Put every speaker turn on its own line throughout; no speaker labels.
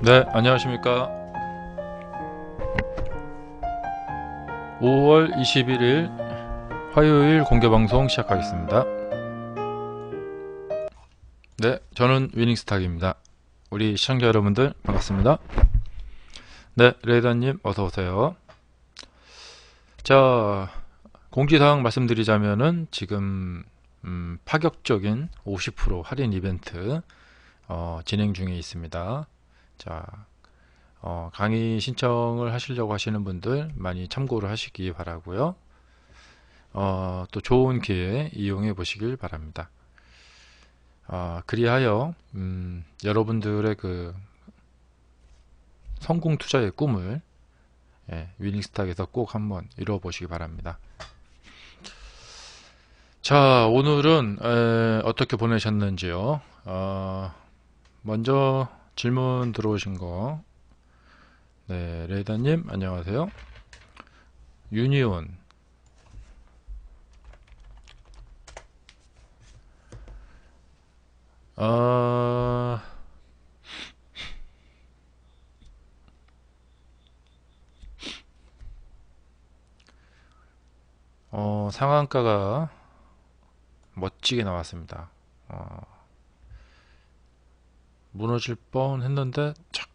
네, 안녕하십니까. 5월 21일 화요일 공개방송 시작하겠습니다. 네, 저는 위닝스탁입니다. 우리 시청자 여러분들 반갑습니다. 네, 레이더님 어서오세요. 자, 공지사항 말씀드리자면은 지금 파격적인 50% 할인 이벤트 진행 중에 있습니다. 자, 강의 신청을 하시려고 하시는 분들 많이 참고를 하시기 바라고요. 또 좋은 기회 이용해 보시길 바랍니다. 그리하여 여러분들의 그 성공 투자의 꿈을 위닝스탁에서 꼭 한번 이루어 보시기 바랍니다. 자, 오늘은 어떻게 보내셨는지요? 먼저 질문 들어오신 거, 네, 레이더님 안녕하세요. 유니온, 어, 상한가가 멋지게 나왔습니다. 무너질 뻔 했는데 착,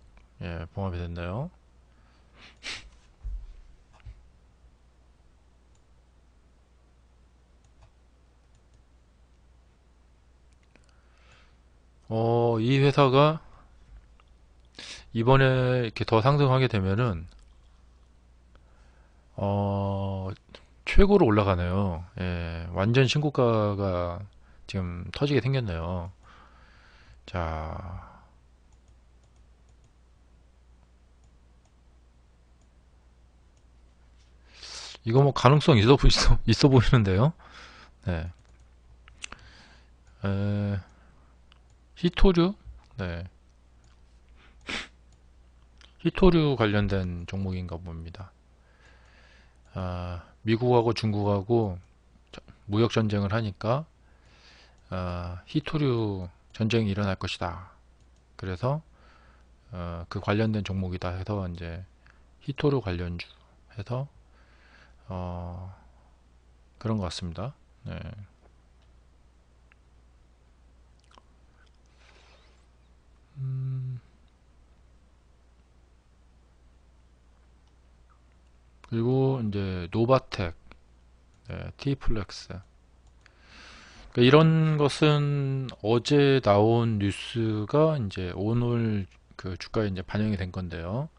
봉합이 됐네요. 이 회사가 이번에 이렇게 더 상승하게 되면은 어, 최고로 올라가네요. 완전 신고가가 지금 터지게 생겼네요. 자, 이거 뭐 가능성 있어 보이는데요. 네. 에, 히토류? 네. 히토류 관련된 종목인가 봅니다. 미국하고 중국하고 무역 전쟁을 하니까 히토류 전쟁이 일어날 것이다. 그래서 그 관련된 종목이다 해서 이제 히토류 관련주 해서 그런 것 같습니다. 네. 그리고 이제 노바텍, 네, T플렉스. 그러니까 이런 것은 어제 나온 뉴스가 이제 오늘 그 주가에 이제 반영이 된 건데요.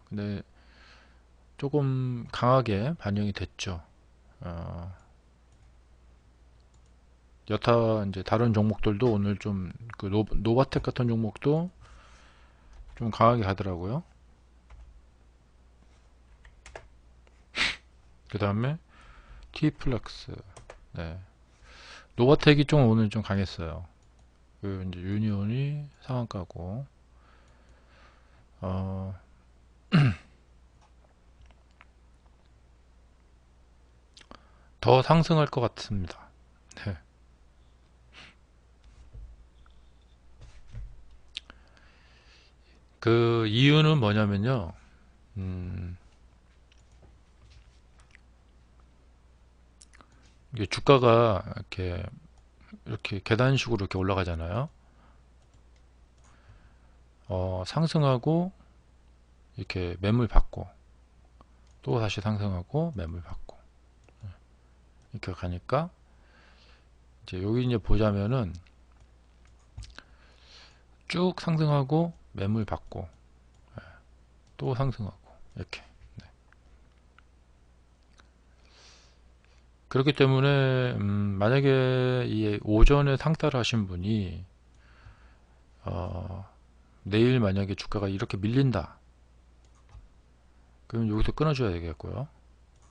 근데 조금 강하게 반영이 됐죠. 어, 여타 이제 다른 종목들도 오늘 좀 그 노바텍 같은 종목도 좀 강하게 가더라고요. 그 다음에 T플렉스, 네. 노바텍이 좀 오늘 좀 강했어요. 그 이제 유니온이 상한가고, 어, 더 상승할 것 같습니다. 네. 그 이유는 뭐냐면요. 음, 이게 주가가 이렇게 계단식으로 이렇게 올라가잖아요. 상승하고 이렇게 매물 받고 또 다시 상승하고 매물 받고 이렇게 가니까 이제 여기 이제 보자면은 쭉 상승하고 매물 받고 또 상승하고 이렇게. 네. 그렇기 때문에 만약에 이 오전에 상따를 하신 분이 내일 만약에 주가가 이렇게 밀린다, 그럼 여기서 끊어줘야 되겠고요.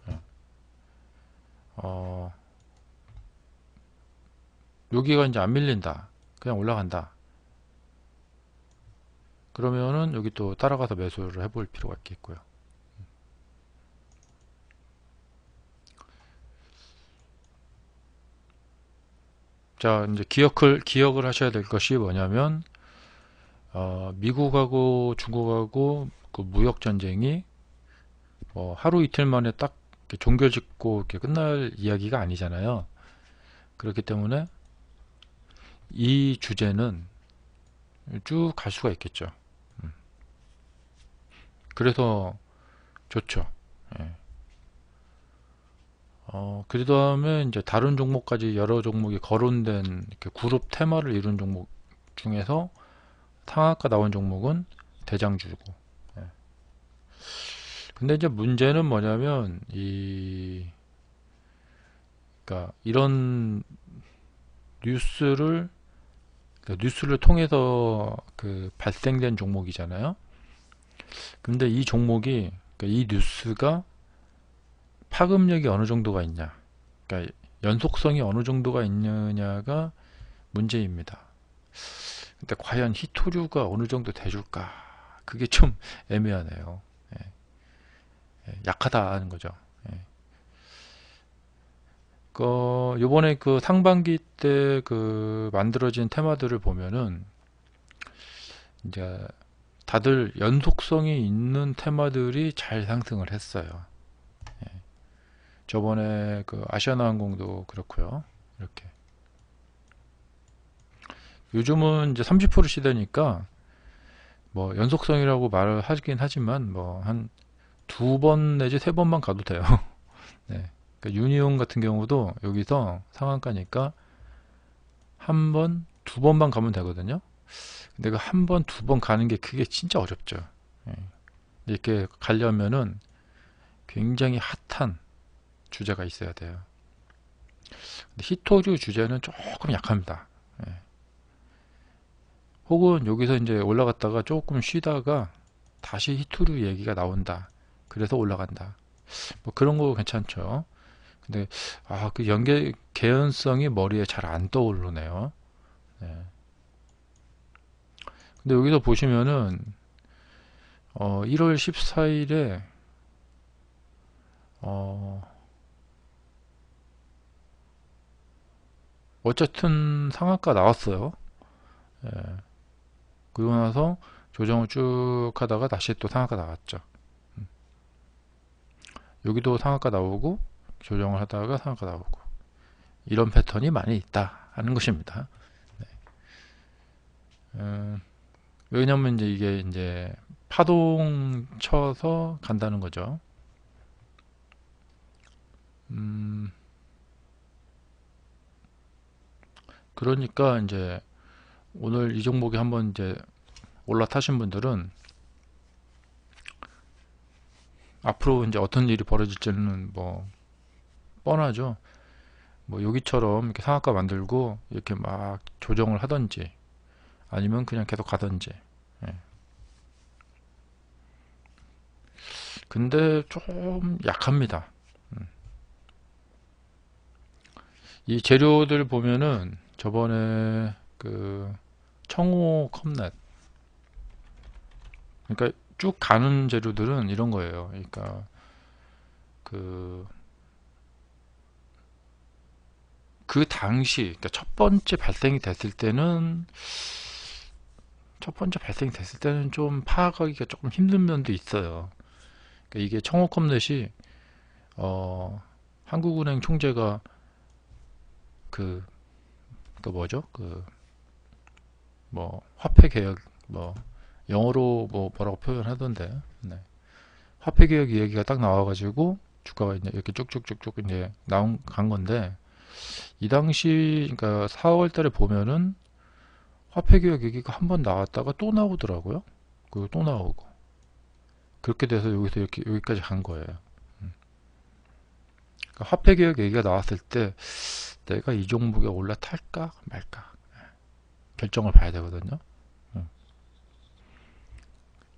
네. 어, 여기가 이제 안 밀린다, 그냥 올라간다, 그러면은 여기 또 따라가서 매수를 해볼 필요가 있겠고요. 자, 이제 기억을 하셔야 될 것이 뭐냐면 미국하고 중국하고 그 무역 전쟁이 뭐 하루 이틀 만에 딱 이렇게 종결 짓고 이렇게 끝날 이야기가 아니잖아요. 그렇기 때문에 이 주제는 쭉 갈 수가 있겠죠. 그래서 좋죠. 예. 그 다음에 이제 다른 종목까지 여러 종목이 거론된 이렇게 그룹 테마를 이룬 종목 중에서 상한가 나온 종목은 대장주고. 예. 근데 이제 문제는 뭐냐면 그러니까 이런 뉴스를 뉴스를 통해서 그 발생된 종목이잖아요. 근데 이 종목이 그러니까 이 뉴스가 파급력이 어느 정도가 있냐, 그러니까 연속성이 어느 정도가 있느냐가 문제입니다. 근데 과연 히토류가 어느 정도 돼줄까? 그게 좀 애매하네요. 예, 약하다 하는 거죠. 예. 요번에 그 상반기 때 그 만들어진 테마들을 보면은 이제 다들 연속성이 있는 테마들이 잘 상승을 했어요. 저번에 그 아시아나항공도 그렇고요. 이렇게 요즘은 이제 30% 시대니까 뭐 연속성이라고 말을 하긴 하지만 뭐 한 두 번 내지 세 번만 가도 돼요. 네. 그러니까 유니온 같은 경우도 여기서 상한가니까 한 번, 두 번만 가면 되거든요. 근데 그 한 번, 두 번 가는 게 그게 진짜 어렵죠. 예. 이렇게 가려면은 굉장히 핫한 주제가 있어야 돼요. 근데 히토류 주제는 조금 약합니다. 예. 혹은 여기서 이제 올라갔다가 조금 쉬다가 다시 히토류 얘기가 나온다. 그래서 올라간다. 뭐 그런 거 괜찮죠. 근데 그 연계 개연성이 머리에 잘 안 떠오르네요. 네. 근데 여기서 보시면은 1월 14일에 어쨌든 상한가 나왔어요. 예. 그러고 나서 조정을 쭉 하다가 다시 또 상한가 나왔죠. 여기도 상한가 나오고 조정을 하다가 상한가 나오고 이런 패턴이 많이 있다 하는 것입니다. 네. 왜냐면 이제 이게 이제 파동 쳐서 간다는 거죠. 그러니까 이제 오늘 이 종목이 한번 이제 올라타신 분들은 앞으로 이제 어떤 일이 벌어질지는 뭐 뻔하죠. 뭐 여기처럼 이렇게 상한가 만들고 이렇게 막 조정을 하든지 아니면 그냥 계속 가든지. 예. 근데 좀 약합니다. 이 재료들 보면은 저번에 그 청호 컵넷, 그러니까 쭉 가는 재료들은 이런 거예요. 그러니까 그, 그 당시, 그러니까 첫 번째 발생이 됐을 때는 좀 파악하기가 조금 힘든 면도 있어요. 그러니까 이게 청호 컵넷이 한국은행 총재가 그, 그 뭐죠? 그 뭐 화폐 개혁 뭐 영어로 뭐 뭐라고 표현하던데. 네. 화폐 개혁 이야기가 딱 나와가지고 주가가 이제 이렇게 쭉쭉쭉쭉 이제 간 건데 이 당시 그러니까 4월 달에 보면은 화폐 개혁 얘기가 한 번 나왔다가 또 나오더라고요. 그리고 또 나오고 그렇게 돼서 여기서 이렇게 여기까지 간 거예요. 그러니까 화폐 개혁 얘기가 나왔을 때 내가 이 종목에 올라탈까 말까 결정을 봐야 되거든요.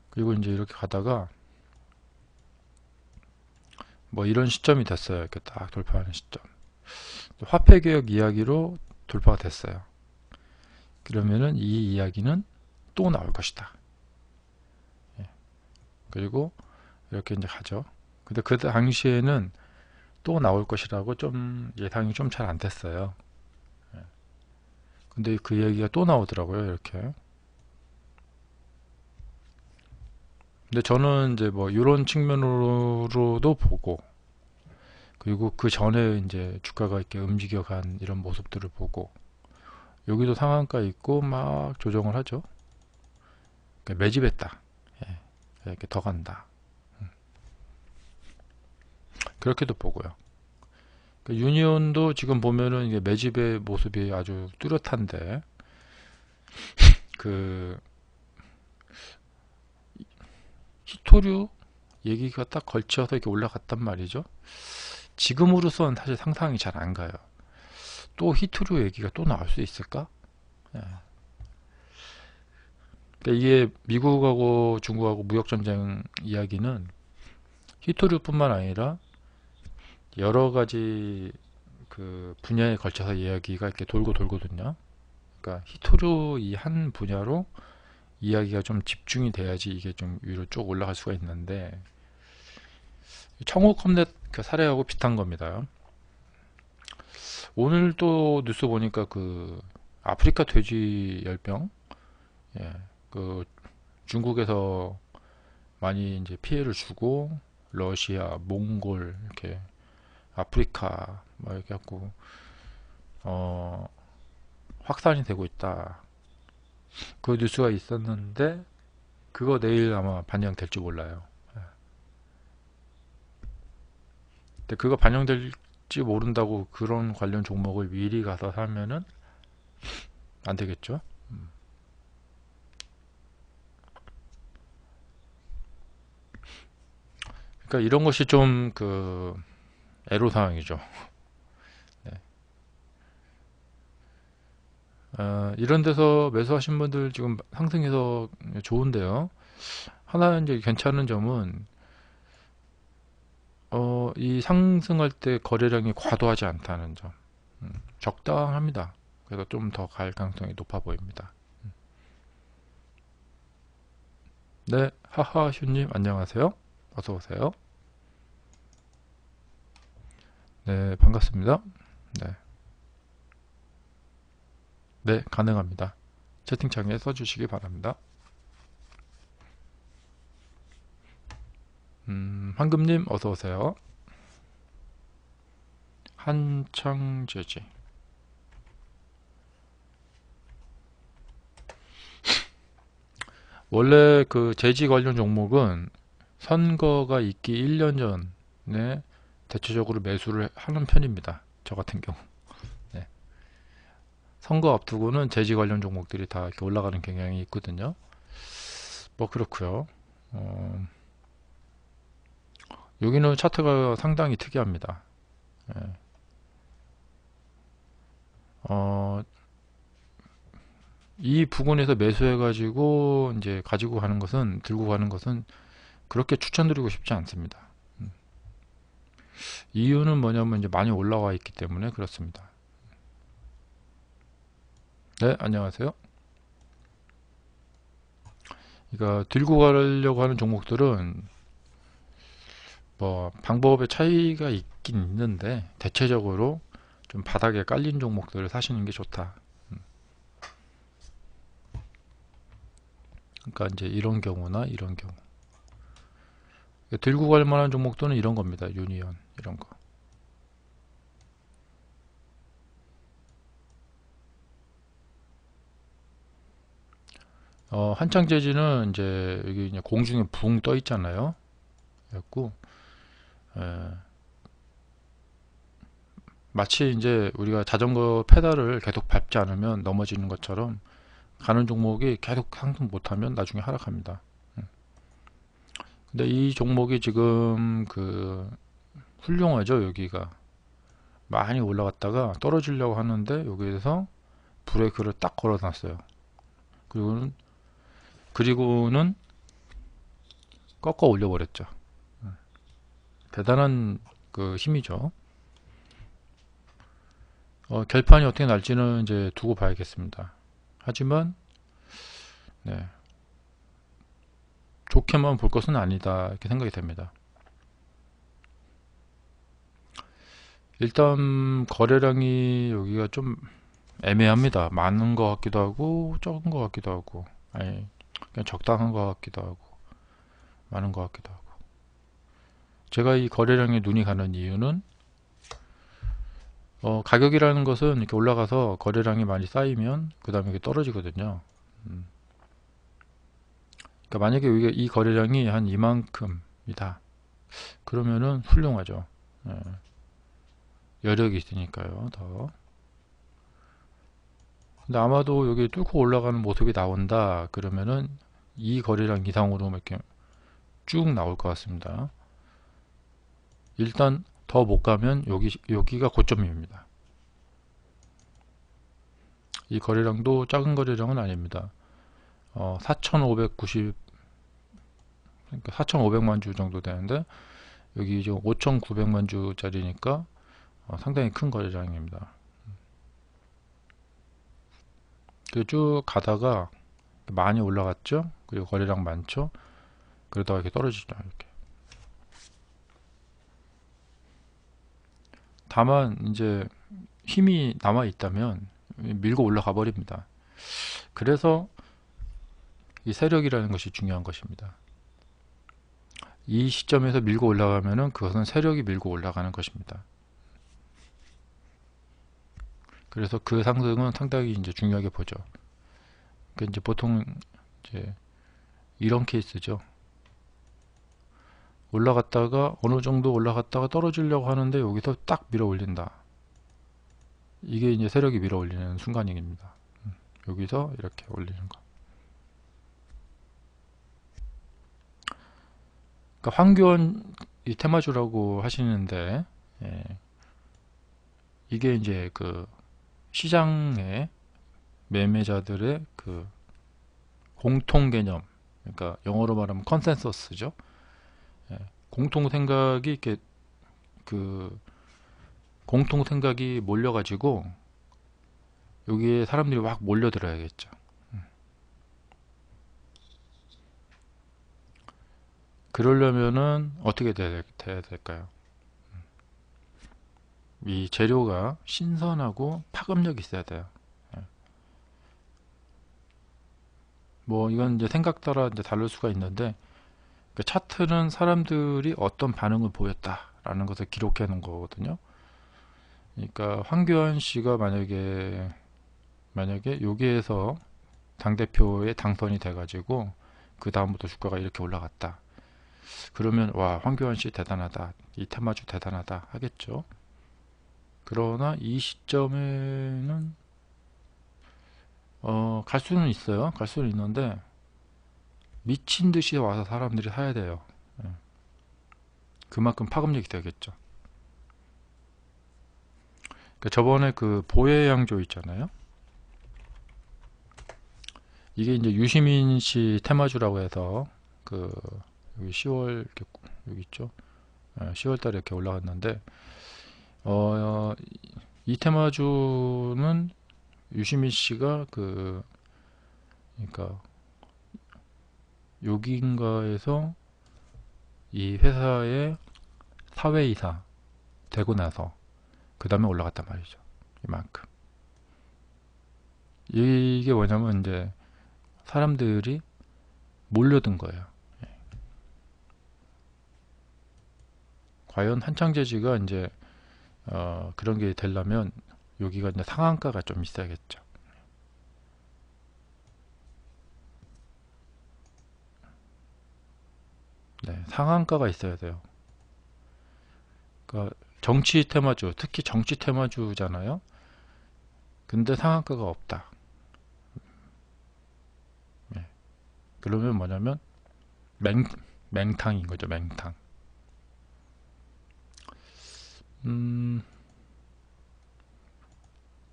그리고 이제 이렇게 가다가 뭐 이런 시점이 됐어요. 이렇게 딱 돌파하는 시점. 화폐 개혁 이야기로 돌파가 됐어요. 그러면은 이 이야기는 또 나올 것이다. 예. 그리고 이렇게 이제 가죠. 근데 그 당시에는 또 나올 것이라고 좀 예상이 좀 잘 안 됐어요. 예. 근데 그 얘기가 또 나오더라고요. 이렇게. 근데 저는 이제 뭐 이런 측면으로도 보고, 그리고 그 전에 이제 주가가 이렇게 움직여간 이런 모습들을 보고, 여기도 상한가 있고 막 조정을 하죠. 그러니까 매집했다. 예, 이렇게 더 간다. 그렇게도 보고요. 그러니까 유니온도 지금 보면은 이게 매집의 모습이 아주 뚜렷한데, 그 히토류 얘기가 딱 걸쳐서 이렇게 올라갔단 말이죠. 지금으로선 사실 상상이 잘 안 가요. 또 히토류 얘기가 또 나올 수 있을까? 예. 그러니까 이게 미국하고 중국하고 무역전쟁 이야기는 히토류뿐만 아니라 여러 가지 그 분야에 걸쳐서 이야기가 이렇게 돌고 돌거든요. 그러니까 히토류 이 한 분야로 이야기가 좀 집중이 돼야지 이게 좀 위로 쭉 올라갈 수가 있는데, 청호컴넷 그 사례하고 비슷한 겁니다. 오늘 또 뉴스 보니까 그 아프리카 돼지 열병, 예, 그 중국에서 많이 이제 피해를 주고 러시아, 몽골 이렇게 아프리카 뭐 이렇게 갖고 어 확산이 되고 있다. 그 뉴스가 있었는데 그거 내일 아마 반영될지 몰라요. 근데 그거 반영될지 모른다고 그런 관련 종목을 미리 가서 사면은 안 되겠죠. 그러니까 이런 것이 좀 그 애로사항이죠. 네. 이런 데서 매수하신 분들 지금 상승해서 좋은데요. 하나 이제 괜찮은 점은 이 상승할 때 거래량이 과도하지 않다는 점. 적당합니다. 그래서 좀 더 갈 가능성이 높아 보입니다. 네, 하하슈님 안녕하세요. 어서 오세요. 네, 반갑습니다. 네, 네, 가능합니다. 채팅창에 써주시기 바랍니다. 황금님 어서 오세요. 한창제지. 원래 그 제지 관련 종목은 선거가 있기 1년 전에 대체적으로 매수를 하는 편입니다. 저 같은 경우. 네. 선거 앞두고는 제지 관련 종목들이 다 이렇게 올라가는 경향이 있거든요. 뭐 그렇고요. 여기는 차트가 상당히 특이합니다. 예. 이 부분에서 매수해 가지고 이제 가지고 가는 것은 들고 가는 것은 그렇게 추천드리고 싶지 않습니다. 이유는 뭐냐면 이제 많이 올라와 있기 때문에 그렇습니다. 네, 안녕하세요. 그러니까 들고 가려고 하는 종목들은 뭐 방법의 차이가 있긴 있는데 대체적으로 좀 바닥에 깔린 종목들을 사시는 게 좋다. 그러니까 이제 이런 경우나 이런 경우 들고 갈 만한 종목들은 이런 겁니다. 유니온 이런 거. 한창 재지는 이제 여기 이제 공중에 붕 떠 있잖아요. 그래갖고 마치 이제 우리가 자전거 페달을 계속 밟지 않으면 넘어지는 것처럼 가는 종목이 계속 상승 못하면 나중에 하락합니다. 근데 이 종목이 지금 그 훌륭하죠. 여기가 많이 올라갔다가 떨어지려고 하는데 여기에서 브레이크를 딱 걸어 놨어요. 그리고는 꺾어 올려 버렸죠. 대단한 그 힘이죠. 결판이 어떻게 날지는 이제 두고 봐야겠습니다. 하지만 네, 좋게만 볼 것은 아니다 이렇게 생각이 됩니다. 일단 거래량이 여기가 좀 애매합니다. 많은 것 같기도 하고 적은 것 같기도 하고, 아니 그냥 적당한 것 같기도 하고 많은 것 같기도 하고. 제가 이 거래량에 눈이 가는 이유는 가격이라는 것은 이렇게 올라가서 거래량이 많이 쌓이면 그 다음에 이게 떨어지거든요. 그러니까 만약에 이 거래량이 한 이만큼이다 그러면은 훌륭하죠. 예, 여력이 있으니까요. 더. 근데 아마도 여기 뚫고 올라가는 모습이 나온다 그러면은 이 거래량 이상으로 이렇게 쭉 나올 것 같습니다. 일단 더 못 가면 여기가 고점입니다. 이 거래량도 작은 거래량은 아닙니다. 4,590 그러니까 4,500만 주 정도 되는데 여기 지금 5,900만 주짜리니까 상당히 큰 거래량입니다. 쭉 가다가 많이 올라갔죠. 그리고 거래량 많죠. 그러다가 이렇게 떨어지죠. 이렇게. 다만 이제 힘이 남아 있다면 밀고 올라가 버립니다. 그래서 이 세력이라는 것이 중요한 것입니다. 이 시점에서 밀고 올라가면은 그것은 세력이 밀고 올라가는 것입니다. 그래서 그 상승은 상당히 이제 중요하게 보죠. 그 이제 보통 이제 이런 케이스죠. 올라갔다가 어느 정도 올라갔다가 떨어지려고 하는데 여기서 딱 밀어 올린다. 이게 이제 세력이 밀어 올리는 순간입니다. 여기서 이렇게 올리는 거. 그러니까 황교안 이 테마주라고 하시는데 이게 이제 그 시장의 매매자들의 그 공통 개념, 그러니까 영어로 말하면 컨센서스죠. 공통 생각이 이렇게 그 공통 생각이 몰려가지고 여기에 사람들이 막 몰려들어야겠죠. 그러려면은 어떻게 돼야 될까요? 이 재료가 신선하고 파급력이 있어야 돼요. 뭐 이건 이제 생각 따라 이제 다를 수가 있는데 그 차트는 사람들이 어떤 반응을 보였다라는 것을 기록해 놓은 거거든요. 그러니까 황교안 씨가 만약에 여기에서 당대표에 당선이 돼가지고 그 다음부터 주가가 이렇게 올라갔다. 그러면 와 황교안 씨 대단하다. 이 테마주 대단하다 하겠죠. 그러나 이 시점에는 갈 수는 있어요. 갈 수는 있는데 미친 듯이 와서 사람들이 사야 돼요. 그만큼 파급력이 되겠죠. 그러니까 저번에 그 보혜양조 있잖아요. 이게 이제 유시민 씨 테마주라고 해서 그 여기 10월 이렇게 여기 있죠. 10월 달에 이렇게 올라갔는데 이 테마주는 유시민 씨가 그러니까 여기인가에서 이 회사의 사회이사 되고 나서 그 다음에 올라갔단 말이죠. 이만큼. 이게 뭐냐면 이제 사람들이 몰려든 거예요. 과연 한창재지가 이제 그런 게 되려면 여기가 이제 상한가가 좀 있어야겠죠. 네, 상한가가 있어야 돼요. 그러니까 정치 테마주, 특히 정치 테마주잖아요. 근데 상한가가 없다. 네. 그러면 뭐냐면 맹탕인 거죠, 맹탕.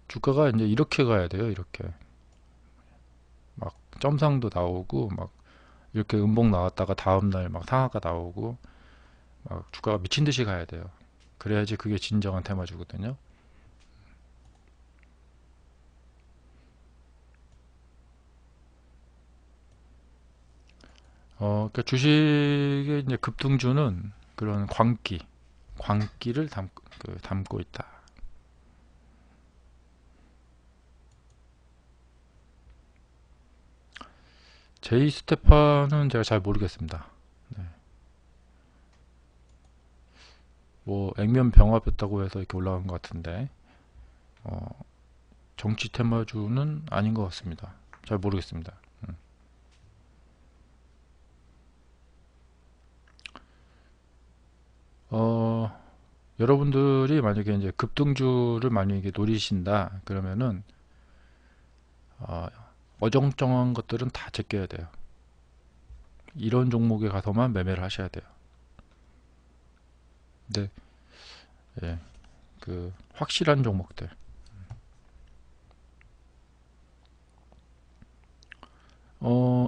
주가가 이제 이렇게 가야 돼요, 이렇게. 막 점상도 나오고 막 이렇게 음봉 나왔다가 다음날 막 상한가 나오고 막 주가가 미친 듯이 가야 돼요. 그래야지 그게 진정한 테마주거든요. 그러니까 주식의 이제 급등주는 그런 광기를 담고 있다. 제이 스테파는 제가 잘 모르겠습니다. 네. 뭐 액면 병합했다고 해서 이렇게 올라간 것 같은데 어, 정치 테마주는 아닌 것 같습니다. 잘 모르겠습니다. 어, 여러분들이 만약에 이제 급등주를 만약에 노리신다 그러면은 어, 어정쩡한 것들은 다 제껴야 돼요. 이런 종목에 가서만 매매를 하셔야 돼요. 근데 예, 그 확실한 종목들.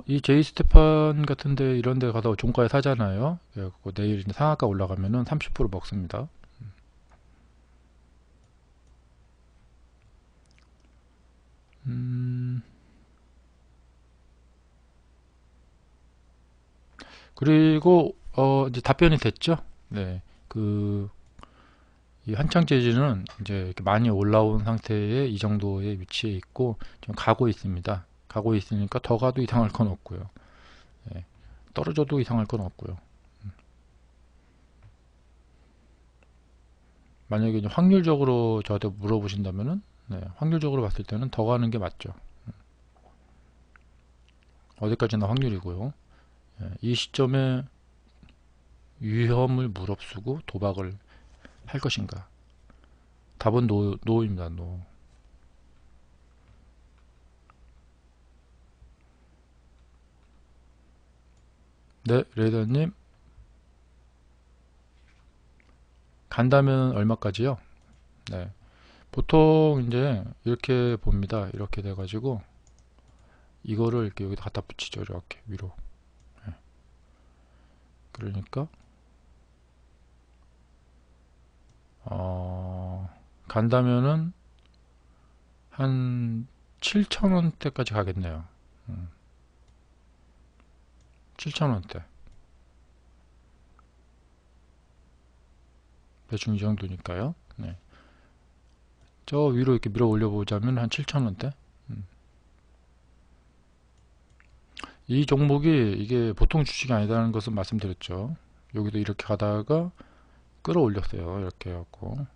이 제이 스테판 같은데 이런 데 가서 종가에 사잖아요. 그래갖고 내일 이제 상한가 올라가면은 30% 먹습니다. 음, 그리고 이제 답변이 됐죠. 네, 이 한창 재질은 이제 이렇게 많이 올라온 상태에 이 정도의 위치에 있고 좀 가고 있습니다. 가고 있으니까 더 가도 이상할 건 없고요. 예, 떨어져도 이상할 건 없고요. 만약에 이제 확률적으로 저한테 물어보신다면은 네, 확률적으로 봤을 때는 더 가는 게 맞죠. 어디까지나 확률이고요. 예, 이 시점에 위험을 무릅쓰고 도박을 할 것인가? 답은 노입니다. 노. 네, 레이더님 간다면 얼마까지요? 네, 보통 이제 이렇게 봅니다. 이렇게 돼가지고 이거를 이렇게 여기다 갖다 붙이죠. 이렇게 위로. 예, 그러니까 간다면은 한 7,000원대까지 가겠네요. 7,000원대. 대충 이 정도니까요. 네. 저 위로 이렇게 밀어 올려보자면 한 7,000원대. 이 종목이 이게 보통 주식이 아니다는 것은 말씀드렸죠. 여기도 이렇게 가다가 끌어올렸어요. 이렇게 해갖고.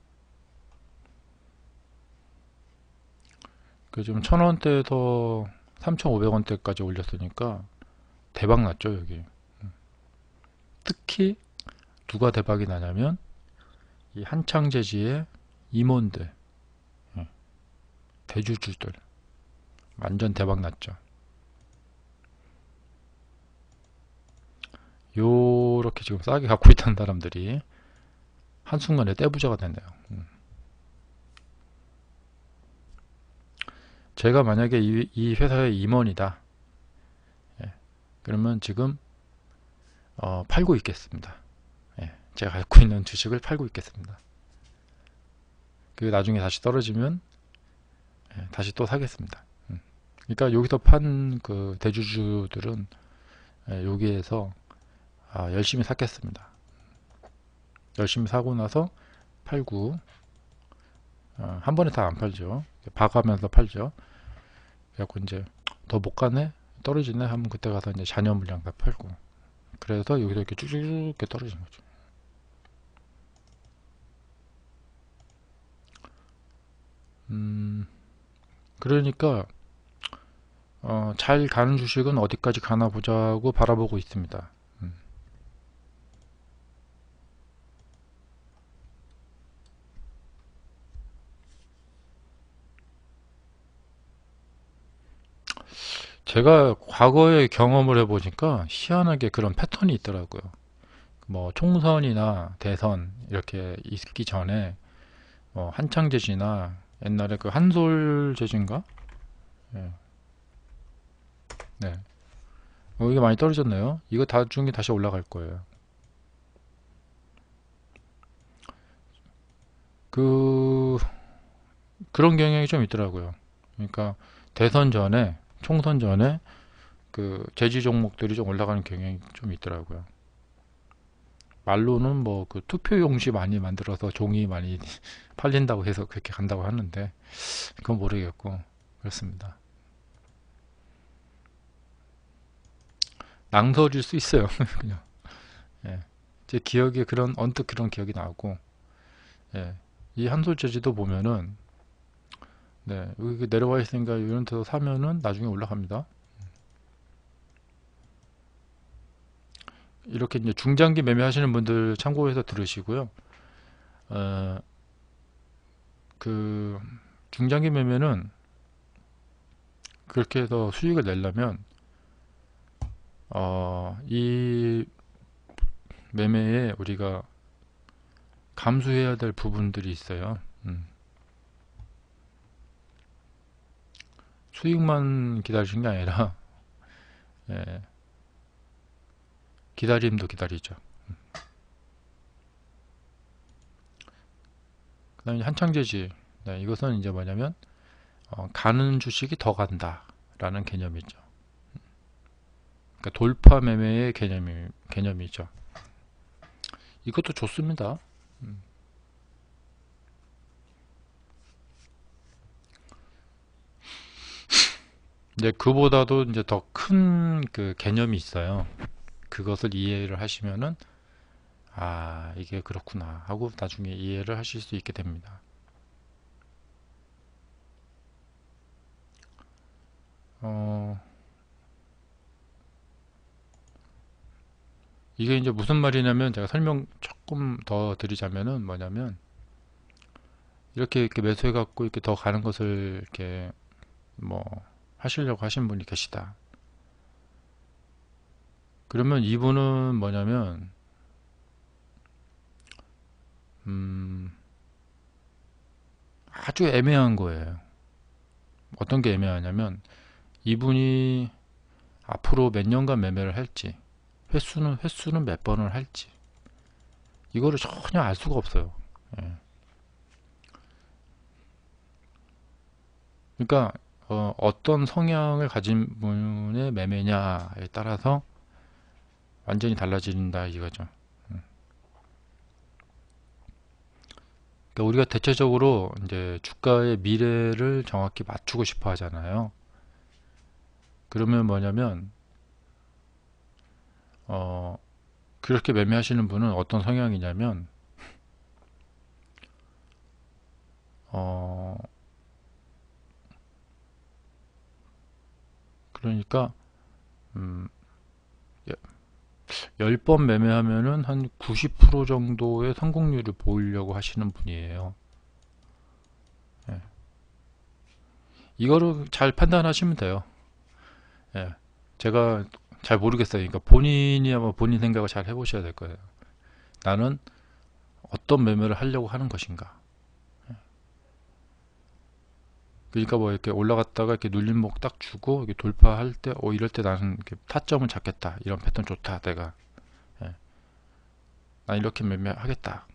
그 지금 1,000원대에서 3,500원대까지 올렸으니까 대박 났죠, 여기. 특히 누가 대박이 나냐면 이 한창재지의 임원들, 예, 대주주들 완전 대박 났죠. 요렇게 지금 싸게 갖고 있던 사람들이 한순간에 떼부자가 됐네요. 제가 만약에 이 회사의 임원이다. 예, 그러면 지금 팔고 있겠습니다. 예, 제가 갖고 있는 주식을 팔고 있겠습니다. 그 나중에 다시 떨어지면 예, 다시 또 사겠습니다. 그러니까 여기서 판 그 대주주들은 예, 여기에서 열심히 샀겠습니다. 열심히 사고 나서 팔고 한 번에 다 안 팔죠. 봐가면서 팔죠. 그래갖고 이제 더 못 가네 떨어지네 하면 그때 가서 이제 잔여 물량 다 팔고 그래서 여기서 이렇게 쭉쭉 이렇게 떨어진 거죠. 그러니까 잘 가는 주식은 어디까지 가나 보자고 바라보고 있습니다. 제가 과거에 경험을 해보니까 희한하게 그런 패턴이 있더라고요. 뭐 총선이나 대선 이렇게 있기 전에 한창제지나 옛날에 그 한솔제지인가? 예. 네. 이게 많이 떨어졌네요. 이거 나중에 다시 올라갈 거예요. 그 그런 경향이 좀 있더라고요. 그러니까 대선 전에 총선 전에 그 제지 종목들이 좀 올라가는 경향이 좀 있더라고요. 말로는 뭐 그 투표 용지 많이 만들어서 종이 많이 팔린다고 해서 그렇게 간다고 하는데 그건 모르겠고 그렇습니다. 낭설일 수 있어요. 그냥 예. 제 기억에 그런 언뜻 그런 기억이 나고 예, 이 한솔재지도 보면은 네, 여기 내려와 있으니까 이런 데서 사면은 나중에 올라갑니다. 이렇게 이제 중장기 매매하시는 분들 참고해서 들으시고요. 어, 그 중장기 매매는 그렇게 해서 수익을 내려면 이 매매에 우리가 감수해야 될 부분들이 있어요. 수익만 기다리시는 게 아니라 예, 기다림도 기다리죠. 그 다음에 한창제지. 네, 이것은 이제 뭐냐면 가는 주식이 더 간다 라는 개념이죠. 그러니까 돌파 매매의 개념이죠. 이것도 좋습니다. 이제 그보다도 이제 더 큰 그 개념이 있어요. 그것을 이해를 하시면은 아, 이게 그렇구나 하고 나중에 이해를 하실 수 있게 됩니다. 이게 이제 무슨 말이냐면 제가 설명 조금 더 드리자면은 뭐냐면 이렇게 매수해 갖고 이렇게 더 가는 것을 이렇게 뭐 하시려고 하신 분이 계시다. 그러면 이분은 뭐냐면 아주 애매한 거예요. 어떤 게 애매하냐면 이분이 앞으로 몇 년간 매매를 할지 횟수는 몇 번을 할지 이거를 전혀 알 수가 없어요. 예. 그러니까 어떤 성향을 가진 분의 매매냐에 따라서 완전히 달라진다 이거죠. 그러니까 우리가 대체적으로 이제 주가의 미래를 정확히 맞추고 싶어 하잖아요. 그러면 뭐냐면 그렇게 매매하시는 분은 어떤 성향이냐면 그러니까 음, 10번 매매하면은 한 90% 정도의 성공률을 보이려고 하시는 분이에요. 예. 이거를 잘 판단하시면 돼요. 예. 제가 잘 모르겠어요. 그러니까 본인이 아마 본인 생각을 잘 해보셔야 될 거예요. 나는 어떤 매매를 하려고 하는 것인가. 그러니까 뭐 이렇게 올라갔다가 이렇게 눌림목 딱 주고 이렇게 돌파할 때, 이럴 때 나는 이렇게 타점을 잡겠다. 이런 패턴 좋다. 내가 예. 난 이렇게 매매하겠다.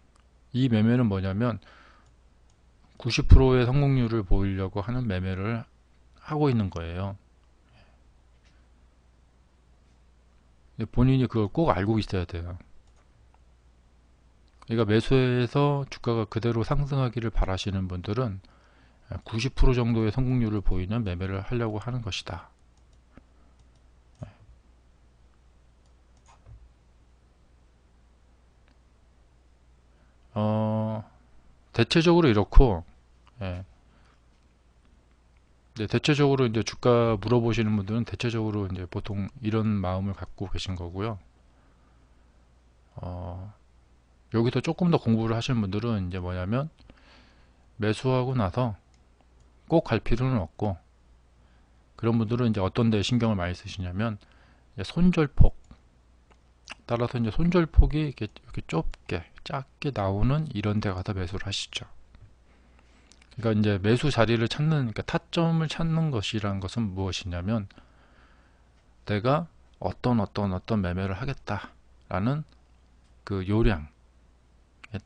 이 매매는 뭐냐면 90%의 성공률을 보이려고 하는 매매를 하고 있는 거예요. 본인이 그걸 꼭 알고 있어야 돼요. 그러니까 매수해서 주가가 그대로 상승하기를 바라시는 분들은 90% 정도의 성공률을 보이는 매매를 하려고 하는 것이다. 대체적으로 이렇고, 예. 대체적으로 이제 주가 물어보시는 분들은 대체적으로 이제 보통 이런 마음을 갖고 계신 거고요. 여기서 조금 더 공부를 하시는 분들은 이제 뭐냐면 매수하고 나서 꼭 갈 필요는 없고, 그런 분들은 이제 어떤 데 신경을 많이 쓰시냐면 손절폭, 따라서 이제 손절폭이 이렇게 좁게 작게 나오는 이런 데 가서 매수를 하시죠. 그러니까 이제 매수 자리를 찾는, 그러니까 타점을 찾는 것이란 것은 무엇이냐면 내가 어떤 매매를 하겠다라는 그 요량에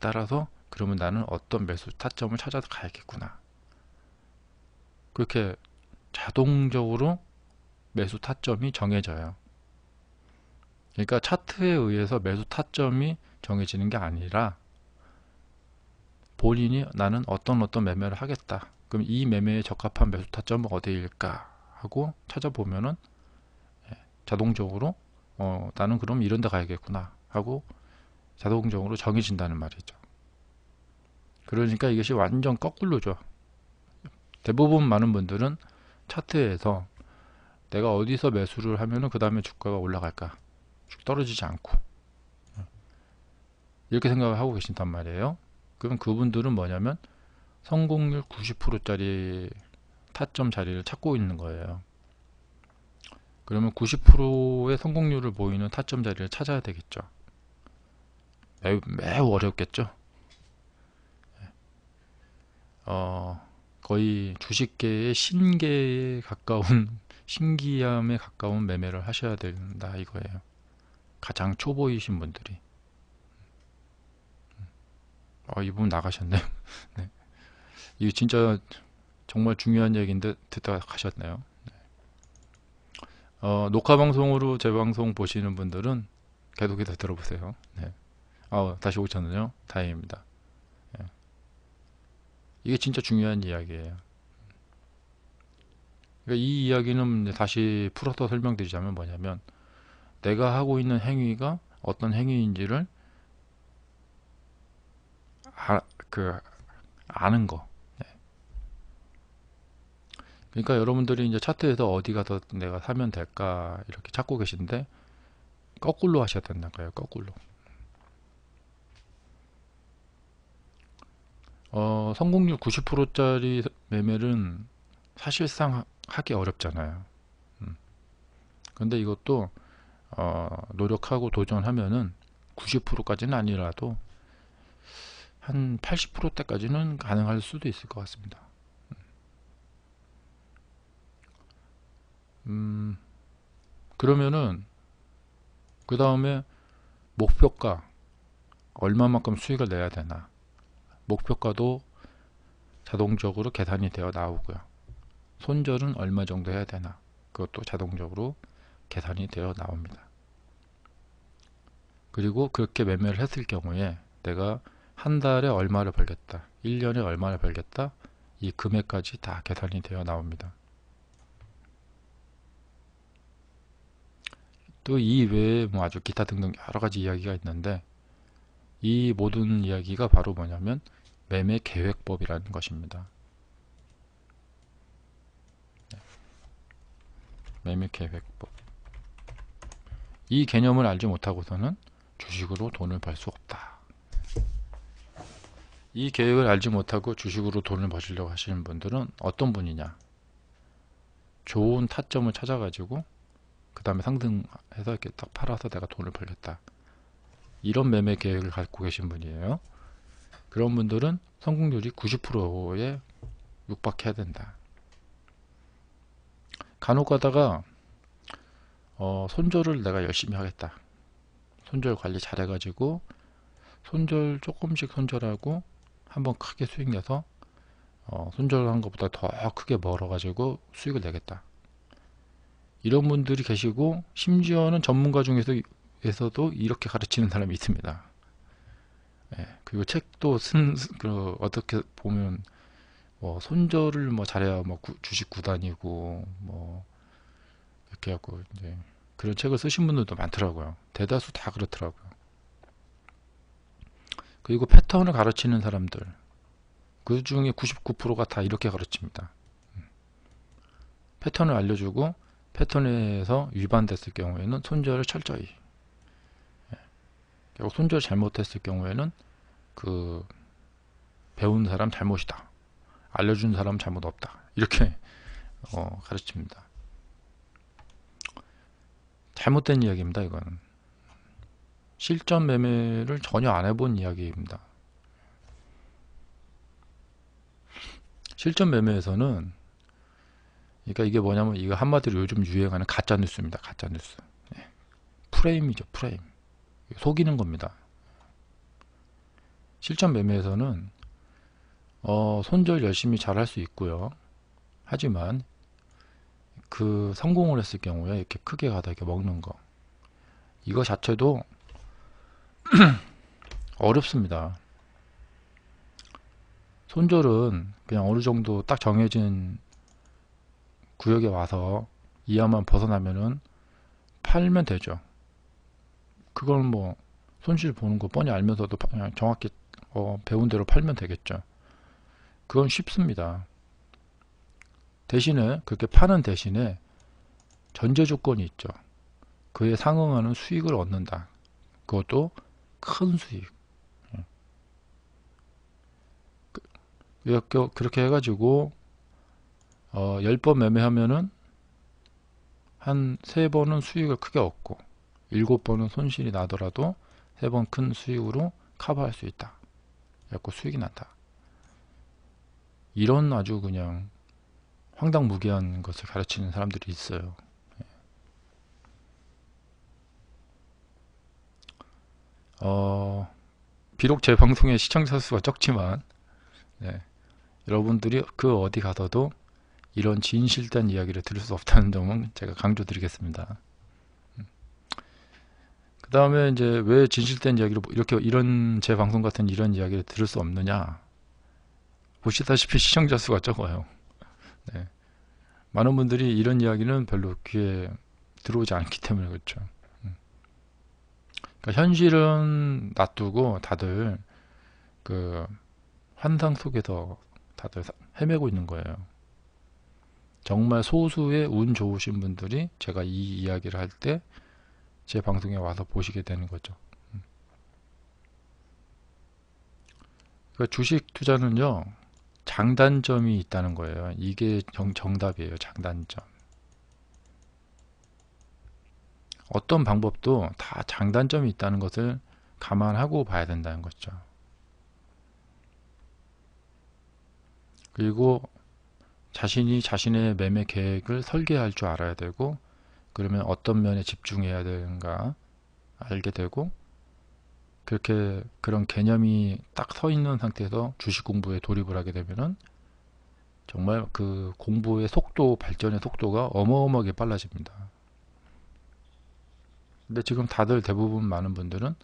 따라서 그러면 나는 어떤 매수 타점을 찾아서 가야겠구나. 그렇게 자동적으로 매수 타점이 정해져요. 그러니까 차트에 의해서 매수 타점이 정해지는 게 아니라 본인이 나는 어떤 매매를 하겠다. 그럼 이 매매에 적합한 매수 타점은 어디일까 하고 찾아보면은 자동적으로 나는 그럼 이런 데 가야겠구나 하고 자동적으로 정해진다는 말이죠. 그러니까 이것이 완전 거꾸로죠. 대부분 많은 분들은 차트에서 내가 어디서 매수를 하면은 그 다음에 주가가 올라갈까, 쭉 떨어지지 않고, 이렇게 생각을 하고 계신단 말이에요. 그럼 그분들은 뭐냐면 성공률 90%짜리 타점 자리를 찾고 있는 거예요. 그러면 90%의 성공률을 보이는 타점 자리를 찾아야 되겠죠. 매우 어렵겠죠. 거의 주식계의 신계에 가까운 신기함에 가까운 매매를 하셔야 된다 이거예요. 가장 초보이신 분들이. 이분 나가셨네요. 네. 이게 진짜 정말 중요한 얘기인데 듣다가 가셨네요. 녹화 방송으로 제 방송 보시는 분들은 계속해서 들어보세요. 네. 다시 오셨네요. 다행입니다. 네. 이게 진짜 중요한 이야기예요. 그러니까 이 이야기는 다시 풀어서 설명드리자면 뭐냐면, 내가 하고 있는 행위가 어떤 행위인지를 아는 거. 네. 그러니까 여러분들이 이제 차트에서 어디 가서 내가 사면 될까 이렇게 찾고 계신데, 거꾸로 하셔야 된다는 거예요. 거꾸로. 성공률 90%짜리 매매는 사실상 하기 어렵잖아요. 근데 이것도 노력하고 도전하면은 90%까지는 아니라도 한 80%대까지는 가능할 수도 있을 것 같습니다. 그러면은 그 다음에 목표가 얼마만큼 수익을 내야 되나, 목표가도 자동적으로 계산이 되어 나오고요. 손절은 얼마 정도 해야 되나, 그것도 자동적으로 계산이 되어 나옵니다. 그리고 그렇게 매매를 했을 경우에 내가 한 달에 얼마를 벌겠다, 1년에 얼마를 벌겠다, 이 금액까지 다 계산이 되어 나옵니다. 또 이 외에 뭐 아주 기타 등등 여러 가지 이야기가 있는데, 이 모든 이야기가 바로 뭐냐면 매매 계획법이라는 것입니다. 매매 계획법. 이 개념을 알지 못하고서는 주식으로 돈을 벌 수 없다. 이 계획을 알지 못하고 주식으로 돈을 버시려고 하시는 분들은 어떤 분이냐, 좋은 타점을 찾아가지고 그 다음에 상승해서 이렇게 딱 팔아서 내가 돈을 벌겠다, 이런 매매 계획을 갖고 계신 분이에요. 그런 분들은 성공률이 90%에 육박해야 된다. 간혹 가다가 손절을 내가 열심히 하겠다, 손절 관리 잘해가지고 손절 조금씩 손절하고 한번 크게 수익 내서 손절한 것보다 더 크게 벌어가지고 수익을 내겠다, 이런 분들이 계시고, 심지어는 전문가 중에서도 이렇게 가르치는 사람이 있습니다. 그리고 책도 어떻게 보면 손절을 잘해야 주식 구단이고 이렇게 하고 이제 그런 책을 쓰신 분들도 많더라고요. 대다수 다 그렇더라고요. 그리고 패턴을 가르치는 사람들, 그 중에 99%가 다 이렇게 가르칩니다. 패턴을 알려주고 패턴에서 위반됐을 경우에는 손절을 철저히, 결국 손절 잘못했을 경우에는 그 배운 사람 잘못이다, 알려준 사람 잘못 없다, 이렇게 가르칩니다. 잘못된 이야기입니다. 이거는 실전 매매를 전혀 안 해본 이야기입니다. 실전 매매에서는, 그러니까 이게 뭐냐면, 이거 한마디로 요즘 유행하는 가짜 뉴스입니다. 가짜 뉴스. 프레임이죠. 프레임. 속이는 겁니다. 실전 매매에서는 손절 열심히 잘 할 수 있고요. 하지만 그 성공을 했을 경우에 이렇게 크게 가다 이렇게 먹는 거, 이거 자체도 어렵습니다. 손절은 그냥 어느 정도 딱 정해진 구역에 와서 이하만 벗어나면은 팔면 되죠. 그걸 손실 보는 거 뻔히 알면서도 그냥 정확히 배운 대로 팔면 되겠죠. 그건 쉽습니다. 대신에 그렇게 파는 대신에 전제 조건이 있죠. 그에 상응하는 수익을 얻는다. 그것도 큰 수익. 그렇게 해가지고 10번 매매하면은 한 3번은 수익을 크게 얻고 7번은 손실이 나더라도 3번 큰 수익으로 커버할 수 있다. 그래서 수익이 난다. 이런 아주 그냥 황당무계한 것을 가르치는 사람들이 있어요. 비록 제 방송의 시청자 수가 적지만 네, 여러분들이 그 어디 가서도 이런 진실된 이야기를 들을 수 없다는 점은 제가 강조드리겠습니다. 그 다음에 이제 왜 진실된 이야기를 이렇게 이런 제 방송 같은 이런 이야기를 들을 수 없느냐? 보시다시피 시청자 수가 적어요. 네. 많은 분들이 이런 이야기는 별로 귀에 들어오지 않기 때문에 그렇죠. 그러니까 현실은 놔두고 다들 그 환상 속에서 다들 헤매고 있는 거예요. 정말 소수의 운 좋으신 분들이 제가 이 이야기를 할 때 제 방송에 와서 보시게 되는 거죠. 그러니까 주식 투자는요, 장단점이 있다는 거예요. 이게 정답이에요. 장단점. 어떤 방법도 다 장단점이 있다는 것을 감안하고 봐야 된다는 거죠. 그리고 자신이 자신의 매매 계획을 설계할 줄 알아야 되고, 그러면 어떤 면에 집중해야 되는가 알게 되고, 그렇게 그런 개념이 딱 서 있는 상태에서 주식 공부에 돌입을 하게 되면은 정말 그 공부의 속도, 발전의 속도가 어마어마하게 빨라집니다. 근데 지금 다들 대부분 많은 분들은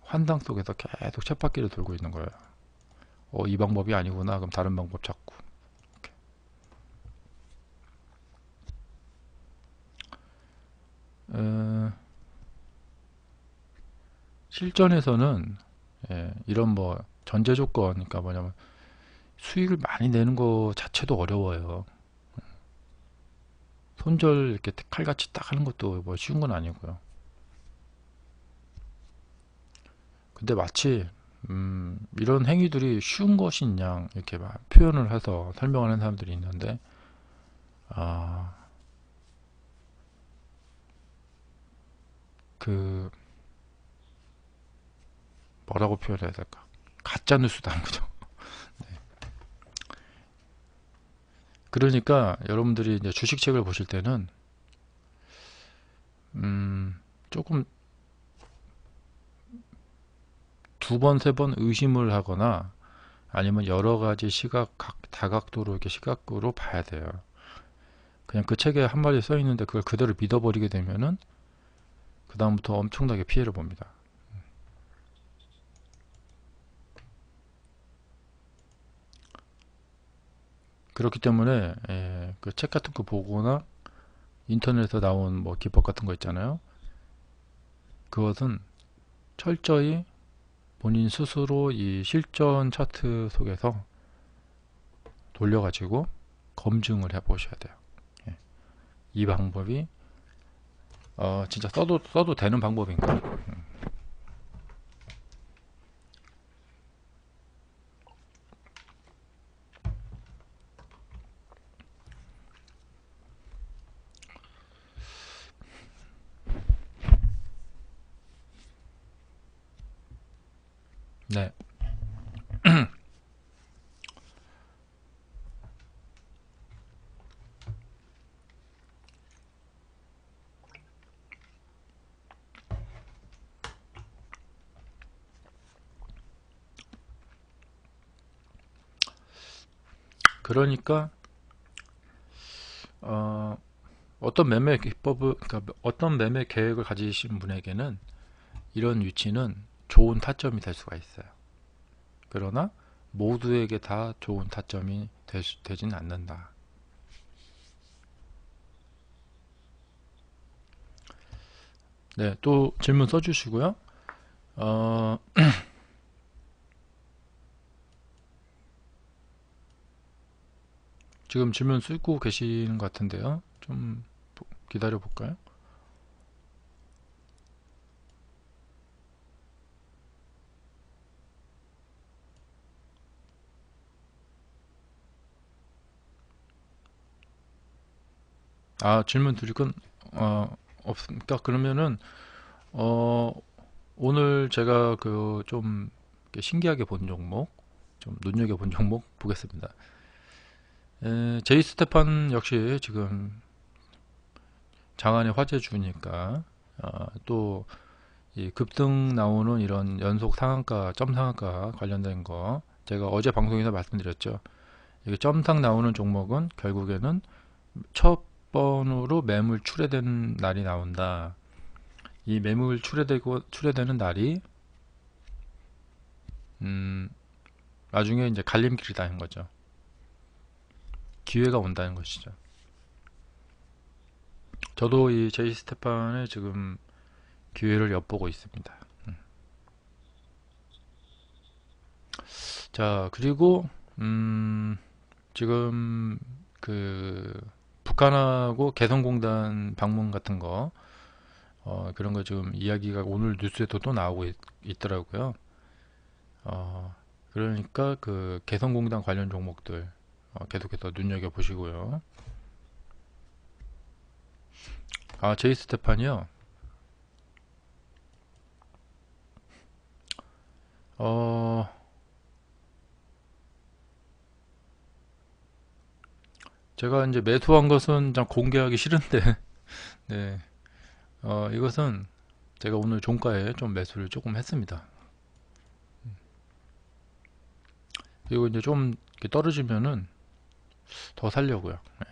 환상 속에서 계속 쳇바퀴를 돌고 있는 거예요. 이 방법이 아니구나. 그럼 다른 방법 찾고. 실전에서는 이런 뭐 전제 조건, 그러니까 뭐냐면 수익을 많이 내는 거 자체도 어려워요. 손절 이렇게 칼같이 딱 하는 것도 뭐 쉬운 건 아니고요. 근데 마치 이런 행위들이 쉬운 것인 양 이렇게 막 표현을 해서 설명하는 사람들이 있는데 그 뭐라고 표현해야 될까? 가짜 뉴스다는 거죠. 그러니까 여러분들이 이제 주식책을 보실 때는 조금 2번, 3번 의심을 하거나 아니면 여러 가지 시각, 다각도로 이렇게 시각으로 봐야 돼요. 그냥 그 책에 한마디 써 있는데 그걸 그대로 믿어버리게 되면은 그 다음부터 엄청나게 피해를 봅니다. 그렇기 때문에 그 책 같은 거 보거나 인터넷에서 나온 뭐 기법 같은 거 있잖아요. 그것은 철저히 본인 스스로 이 실전 차트 속에서 돌려가지고 검증을 해 보셔야 돼요. 이 방법이 진짜 써도 되는 방법인가? 네. 그러니까 어떤 매매 기법을, 그러니까 어떤 매매 계획을 가지신 분에게는 이런 위치는 좋은 타점이 될 수가 있어요. 그러나 모두에게 다 좋은 타점이 되지는 않는다. 네, 또 질문 써주시고요. 지금 질문 쓰고 계시는 것 같은데요. 좀 기다려 볼까요? 질문 드릴 건 없습니까? 그러면은 어, 오늘 제가 그 좀 신기하게 본 종목, 좀 눈여겨 본 종목 보겠습니다. 제이 스테판 역시 지금 장안의 화제주니까 또 이 급등 나오는 이런 연속 상한가, 점 상한가 관련된 거 제가 어제 방송에서 말씀드렸죠. 이게 점상 나오는 종목은 결국에는 첫 번으로 매물 출회된 날이 나온다. 이 매물 출회되는 날이 나중에 이제 갈림길이다는 거죠. 기회가 온다는 것이죠. 저도 이 제이 스테판의 지금 기회를 엿보고 있습니다. 자, 그리고 지금 그 북한하고 개성공단 방문 같은 거 그런 거 지금 이야기가 오늘 뉴스에도 또 나오고 있더라고요. 그러니까 그 개성공단 관련 종목들 계속해서 눈여겨 보시고요. 제이 스테판이요. 제가 이제 매수한 것은 좀 공개하기 싫은데, 네, 이것은 제가 오늘 종가에 좀 매수를 조금 했습니다. 그리고 이제 좀 이렇게 떨어지면은 더 살려고요. 네.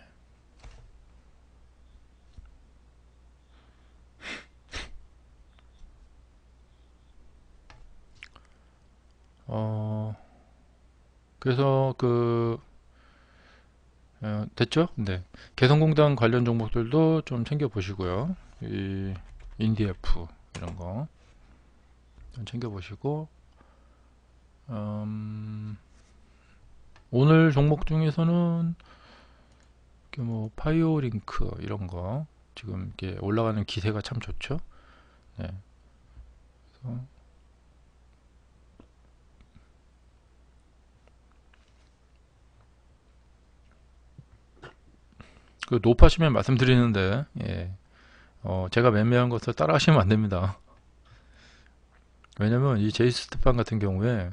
그래서 됐죠? 네. 개성공단 관련 종목들도 좀 챙겨 보시고요. 이 인디에프 이런 거 좀 챙겨 보시고, 오늘 종목 중에서는 뭐 파이오링크 이런 거 지금 이렇게 올라가는 기세가 참 좋죠. 네. 그래서 그 높아시면 말씀드리는데, 예. 제가 매매한 것을 따라 하시면 안 됩니다. 왜냐면 이 제이스 스테판 같은 경우에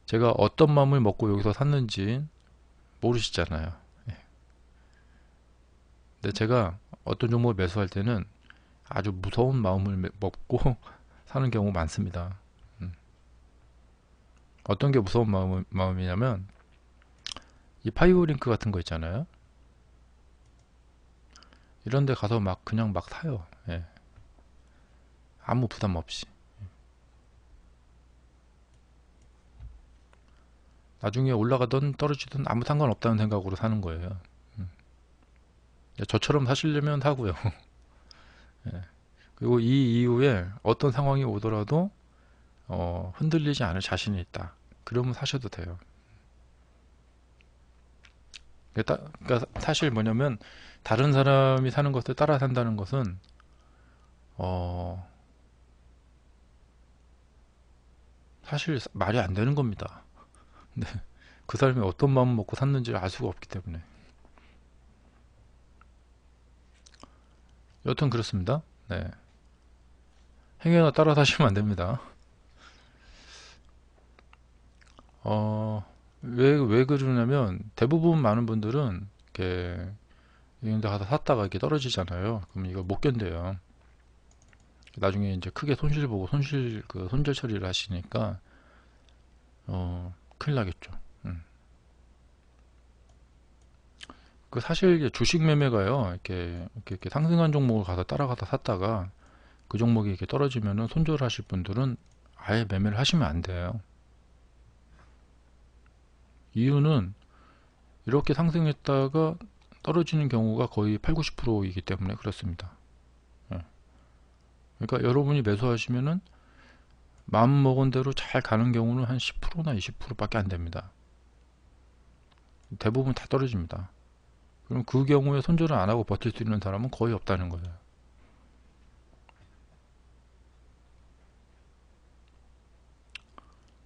제가 어떤 마음을 먹고 여기서 샀는지 모르시잖아요. 예. 근데 제가 어떤 종목을 매수할 때는 아주 무서운 마음을 먹고 사는 경우 많습니다. 어떤 게 무서운 마음이냐면 이 파이오링크 같은 거 있잖아요. 이런 데 가서 막 그냥 막 사요. 예. 아무 부담 없이. 나중에 올라가든 떨어지든 아무 상관없다는 생각으로 사는 거예요. 저처럼 사시려면 하고요. 예. 그리고 이 이후에 어떤 상황이 오더라도 흔들리지 않을 자신이 있다. 그러면 사셔도 돼요. 그러니까 사실 뭐냐면 다른 사람이 사는 것을 따라 산다는 것은 사실 말이 안 되는 겁니다. 네. 그 사람이 어떤 마음 먹고 샀는지 알 수가 없기 때문에. 여튼 그렇습니다. 네. 행여나 따라 사시면 안 됩니다. 왜 그러냐면 대부분 많은 분들은 이렇게 이런 데 가서 샀다가 이렇게 떨어지잖아요. 그럼 이거 못 견뎌요. 나중에 이제 크게 손실 보고 손절 처리를 하시니까 큰일 나겠죠. 그 사실 이게 주식 매매가요. 이렇게 상승한 종목을 가서 따라가다 샀다가 그 종목이 이렇게 떨어지면은 손절하실 분들은 아예 매매를 하시면 안 돼요. 이유는 이렇게 상승했다가 떨어지는 경우가 거의 8, 90%이기 때문에 그렇습니다. 예. 그러니까 여러분이 매수하시면은 마음 먹은 대로 잘 가는 경우는 한 10%나 20%밖에 안 됩니다. 대부분 다 떨어집니다. 그럼 그 경우에 손절을 안 하고 버틸 수 있는 사람은 거의 없다는 거예요.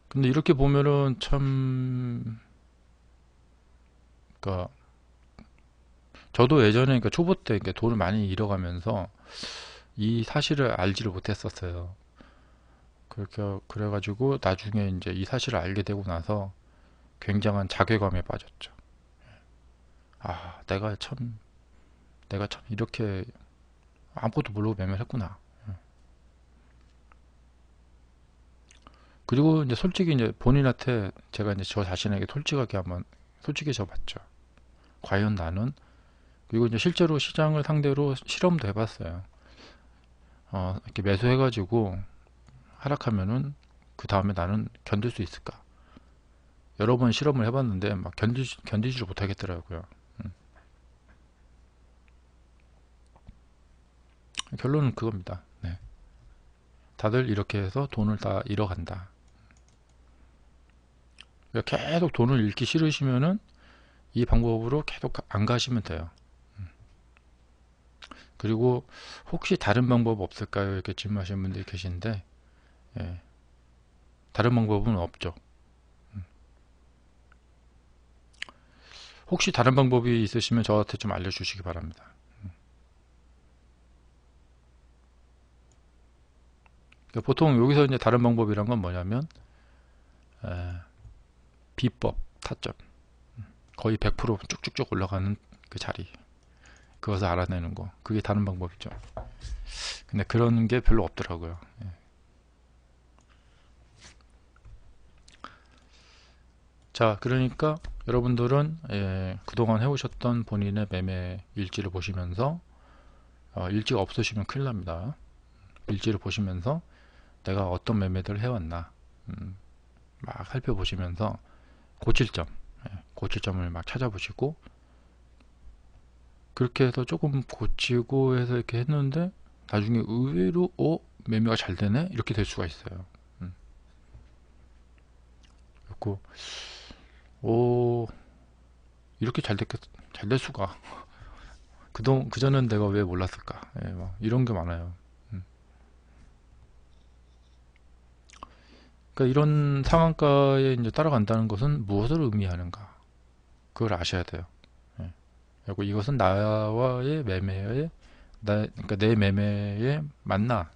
근데 이렇게 보면은 참, 그러니까 저도 예전에 그러니까 초보 때 그러니까 돈을 많이 잃어가면서 이 사실을 알지를 못했었어요. 그렇게 그래가지고 나중에 이제 이 사실을 알게 되고 나서 굉장한 자괴감에 빠졌죠. 아, 내가 참 이렇게 아무것도 모르고 매매를 했구나. 그리고 이제 솔직히 이제 본인한테 제가 이제 저 자신에게 솔직하게 한번 솔직해져 봤죠. 과연 나는, 그리고 이제 실제로 시장을 상대로 실험도 해봤어요. 이렇게 매수해가지고 하락하면은 그 다음에 나는 견딜 수 있을까? 여러 번 실험을 해봤는데 막 견디지를 못하겠더라고요. 결론은 그겁니다. 네. 다들 이렇게 해서 돈을 다 잃어간다. 그러니까 계속 돈을 잃기 싫으시면은 이 방법으로 계속 안 가시면 돼요. 그리고 혹시 다른 방법 없을까요? 이렇게 질문하시는 분들이 계신데, 예, 다른 방법은 없죠. 혹시 다른 방법이 있으시면 저한테 좀 알려주시기 바랍니다. 그러니까 보통 여기서 이제 다른 방법이란 건 뭐냐면, 비법 타점 거의 100% 쭉쭉쭉 올라가는 그 자리, 그것을 알아내는 거, 그게 다른 방법이죠. 근데 그런 게 별로 없더라고요. 예. 자, 그러니까 여러분들은 그동안 해오셨던 본인의 매매 일지를 보시면서, 일지가 없으시면 큰일 납니다. 일지를 보시면서 내가 어떤 매매들을 해왔나 막 살펴보시면서 고칠 점을 막 찾아보시고, 그렇게 해서 조금 고치고 해서 이렇게 했는데 나중에 의외로 매매가 잘 되네, 이렇게 될 수가 있어요. 그리고 이렇게 잘 될 수가, 그전엔 내가 왜 몰랐을까, 막 이런 게 많아요. 그러니까 이런 상한가에 이제 따라간다는 것은 무엇을 의미하는가, 그걸 아셔야 돼요. 그리고 이것은 나와의 매매에, 그러니까 내 매매에 맞나,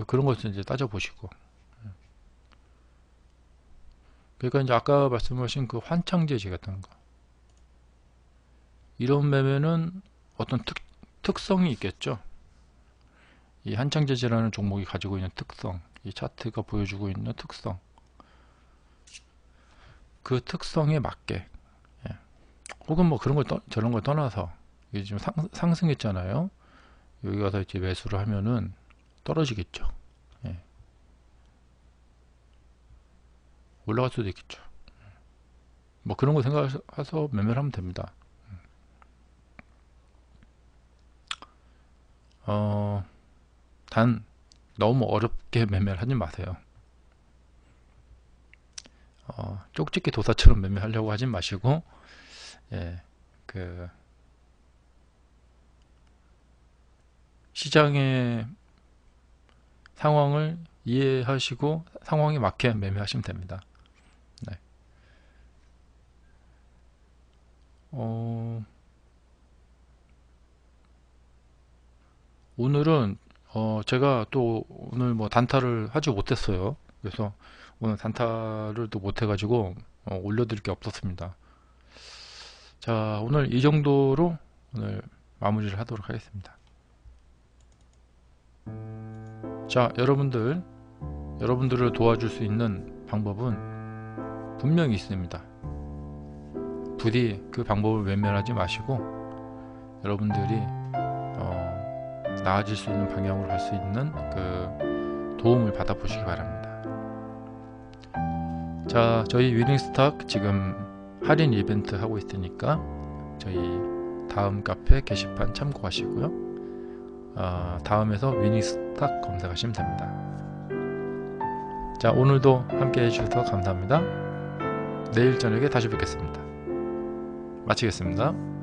그런 것을 이제 따져보시고. 그러니까 이제 아까 말씀하신 그 환창제지 같은 거, 이런 매매는 어떤 특성이 있겠죠. 이 한창제지라는 종목이 가지고 있는 특성, 이 차트가 보여주고 있는 특성, 그 특성에 맞게, 혹은 뭐 그런 걸 저런 걸 떠나서 이게 지금 상승했잖아요. 여기 가서 이제 매수를 하면은 떨어지겠죠. 올라갈 수도 있겠죠. 뭐 그런 거 생각해서 매매를 하면 됩니다. 단 너무 어렵게 매매를 하지 마세요. 쪽집게 도사처럼 매매하려고 하지 마시고, 그 시장의 상황을 이해하시고 상황에 맞게 매매하시면 됩니다. 네. 오늘은 제가 또 오늘 뭐 단타를 하지 못했어요. 그래서 오늘 단타를 또 못해가지고 올려드릴 게 없었습니다. 자, 오늘 이 정도로 오늘 마무리를 하도록 하겠습니다. 자, 여러분들을 도와줄 수 있는 방법은 분명히 있습니다. 부디 그 방법을 외면하지 마시고 여러분들이 나아질 수 있는 방향으로 갈 수 있는 그 도움을 받아보시기 바랍니다. 자, 저희 위닝스탁 지금 할인 이벤트 하고 있으니까 저희 다음 카페 게시판 참고하시고요. 다음에서 위닝스탁 검색하시면 됩니다. 자, 오늘도 함께 해주셔서 감사합니다. 내일 저녁에 다시 뵙겠습니다. 마치겠습니다.